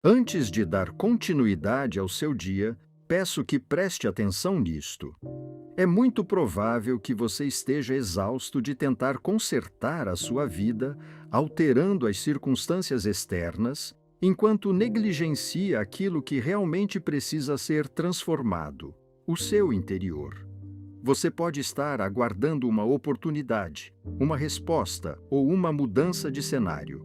Antes de dar continuidade ao seu dia, peço que preste atenção nisto. É muito provável que você esteja exausto de tentar consertar a sua vida, alterando as circunstâncias externas, enquanto negligencia aquilo que realmente precisa ser transformado, o seu interior. Você pode estar aguardando uma oportunidade, uma resposta ou uma mudança de cenário.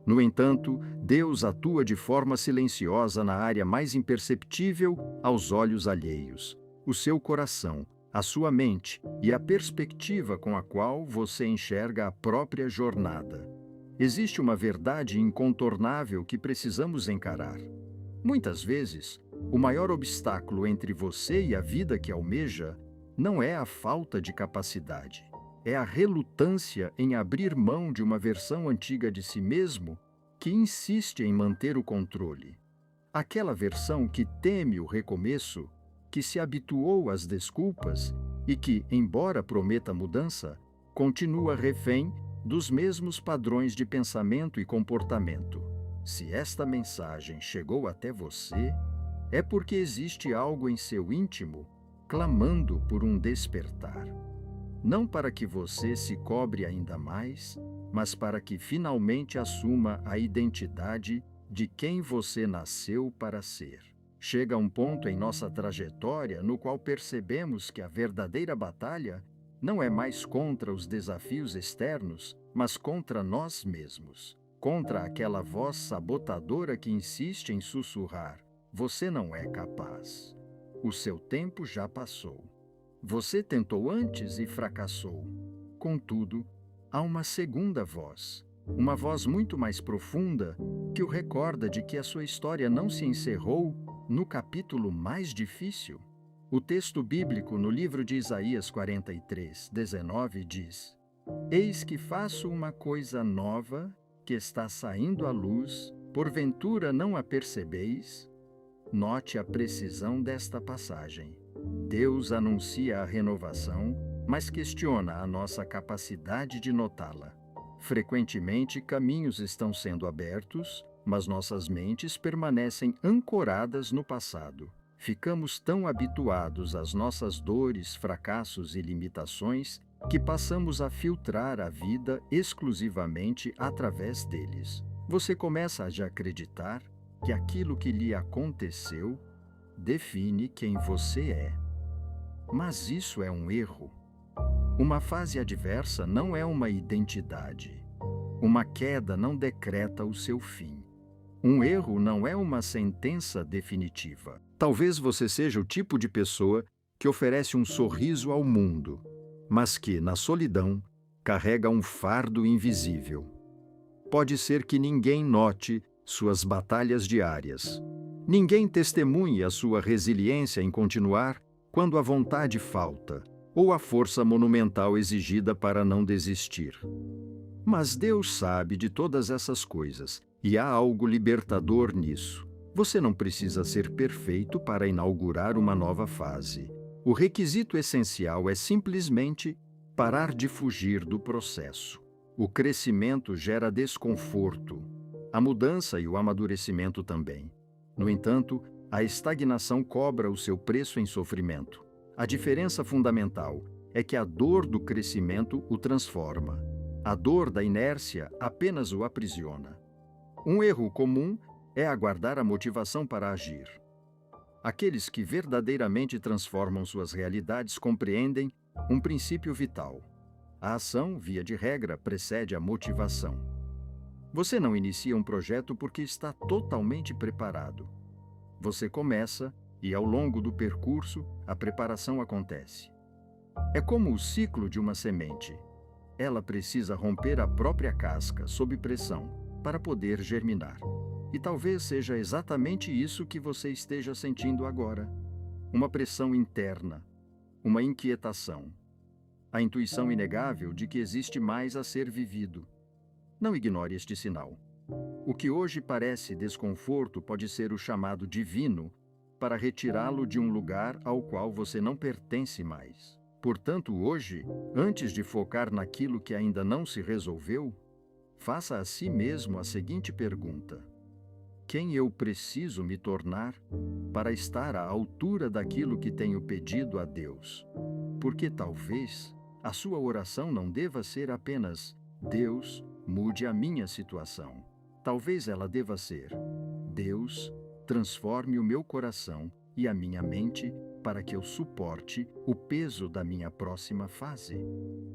No entanto, Deus atua de forma silenciosa na área mais imperceptível aos olhos alheios, o seu coração, a sua mente e a perspectiva com a qual você enxerga a própria jornada. Existe uma verdade incontornável que precisamos encarar. Muitas vezes, o maior obstáculo entre você e a vida que almeja não é a falta de capacidade. É a relutância em abrir mão de uma versão antiga de si mesmo que insiste em manter o controle. Aquela versão que teme o recomeço, que se habituou às desculpas e que, embora prometa mudança, continua refém dos mesmos padrões de pensamento e comportamento. Se esta mensagem chegou até você, é porque existe algo em seu íntimo clamando por um despertar. Não para que você se cobre ainda mais, mas para que finalmente assuma a identidade de quem você nasceu para ser. Chega um ponto em nossa trajetória no qual percebemos que a verdadeira batalha não é mais contra os desafios externos, mas contra nós mesmos, contra aquela voz sabotadora que insiste em sussurrar: você não é capaz. O seu tempo já passou. Você tentou antes e fracassou. Contudo, há uma segunda voz, uma voz muito mais profunda, que o recorda de que a sua história não se encerrou no capítulo mais difícil. O texto bíblico no livro de Isaías 43, 19 diz: Eis que faço uma coisa nova que está saindo à luz, porventura não a percebeis? Note a precisão desta passagem. Deus anuncia a renovação, mas questiona a nossa capacidade de notá-la. Frequentemente, caminhos estão sendo abertos, mas nossas mentes permanecem ancoradas no passado. Ficamos tão habituados às nossas dores, fracassos e limitações que passamos a filtrar a vida exclusivamente através deles. Você começa a acreditar que aquilo que lhe aconteceu define quem você é. Mas isso é um erro. Uma fase adversa não é uma identidade. Uma queda não decreta o seu fim. Um erro não é uma sentença definitiva. Talvez você seja o tipo de pessoa que oferece um sorriso ao mundo, mas que, na solidão, carrega um fardo invisível. Pode ser que ninguém note suas batalhas diárias. Ninguém testemunhe a sua resiliência em continuar quando a vontade falta, ou a força monumental exigida para não desistir. Mas Deus sabe de todas essas coisas, e há algo libertador nisso. Você não precisa ser perfeito para inaugurar uma nova fase. O requisito essencial é simplesmente parar de fugir do processo. O crescimento gera desconforto, a mudança e o amadurecimento também. No entanto, a estagnação cobra o seu preço em sofrimento. A diferença fundamental é que a dor do crescimento o transforma. A dor da inércia apenas o aprisiona. Um erro comum é aguardar a motivação para agir. Aqueles que verdadeiramente transformam suas realidades compreendem um princípio vital. A ação, via de regra, precede a motivação. Você não inicia um projeto porque está totalmente preparado. Você começa e, ao longo do percurso, a preparação acontece. É como o ciclo de uma semente. Ela precisa romper a própria casca sob pressão para poder germinar. E talvez seja exatamente isso que você esteja sentindo agora. Uma pressão interna, uma inquietação. A intuição inegável de que existe mais a ser vivido. Não ignore este sinal. O que hoje parece desconforto pode ser o chamado divino para retirá-lo de um lugar ao qual você não pertence mais. Portanto, hoje, antes de focar naquilo que ainda não se resolveu, faça a si mesmo a seguinte pergunta: quem eu preciso me tornar para estar à altura daquilo que tenho pedido a Deus. Porque talvez a sua oração não deva ser apenas: Deus, mude a minha situação. Talvez ela deva ser: Deus, transforme o meu coração e a minha mente para que eu suporte o peso da minha próxima fase.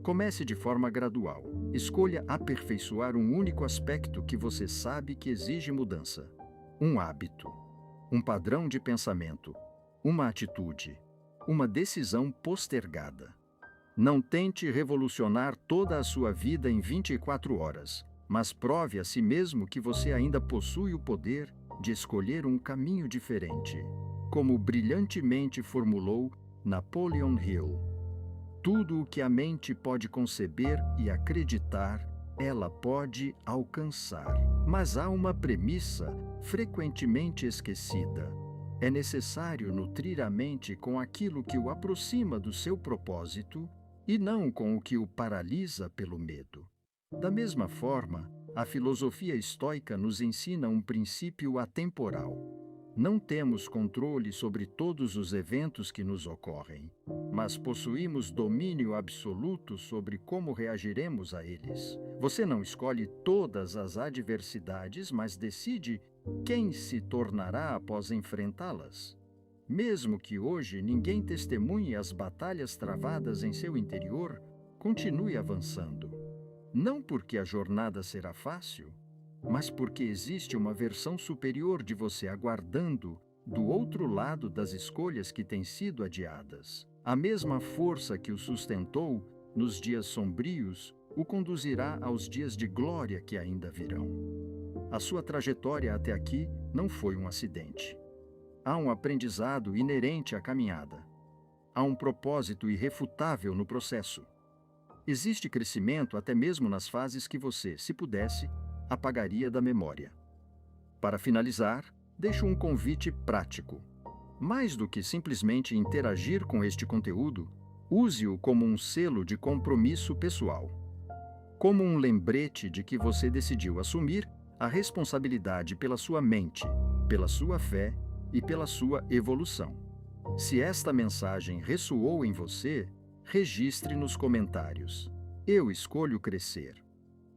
Comece de forma gradual. Escolha aperfeiçoar um único aspecto que você sabe que exige mudança. Um hábito, um padrão de pensamento, uma atitude, uma decisão postergada. Não tente revolucionar toda a sua vida em 24 horas, mas prove a si mesmo que você ainda possui o poder de escolher um caminho diferente. Como brilhantemente formulou Napoleon Hill: tudo o que a mente pode conceber e acreditar, ela pode alcançar. Mas há uma premissa frequentemente esquecida. É necessário nutrir a mente com aquilo que o aproxima do seu propósito e não com o que o paralisa pelo medo. Da mesma forma, a filosofia estoica nos ensina um princípio atemporal. Não temos controle sobre todos os eventos que nos ocorrem, mas possuímos domínio absoluto sobre como reagiremos a eles. Você não escolhe todas as adversidades, mas decide quem se tornará após enfrentá-las. Mesmo que hoje ninguém testemunhe as batalhas travadas em seu interior, continue avançando. Não porque a jornada será fácil, mas porque existe uma versão superior de você aguardando do outro lado das escolhas que têm sido adiadas. A mesma força que o sustentou nos dias sombrios o conduzirá aos dias de glória que ainda virão. A sua trajetória até aqui não foi um acidente. Há um aprendizado inerente à caminhada. Há um propósito irrefutável no processo. Existe crescimento até mesmo nas fases que você, se pudesse, apagaria da memória. Para finalizar, deixo um convite prático. Mais do que simplesmente interagir com este conteúdo, use-o como um selo de compromisso pessoal. Como um lembrete de que você decidiu assumir a responsabilidade pela sua mente, pela sua fé e pela sua evolução. Se esta mensagem ressoou em você, registre nos comentários: eu escolho crescer.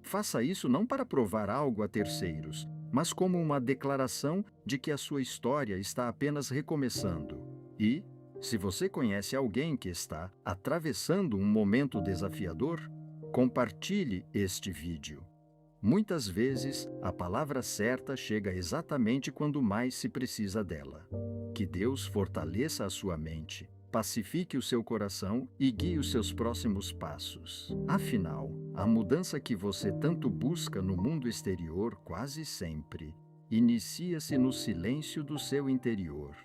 Faça isso não para provar algo a terceiros, mas como uma declaração de que a sua história está apenas recomeçando. E, se você conhece alguém que está atravessando um momento desafiador, compartilhe este vídeo. Muitas vezes, a palavra certa chega exatamente quando mais se precisa dela. Que Deus fortaleça a sua mente, pacifique o seu coração e guie os seus próximos passos. Afinal, a mudança que você tanto busca no mundo exterior quase sempre inicia-se no silêncio do seu interior.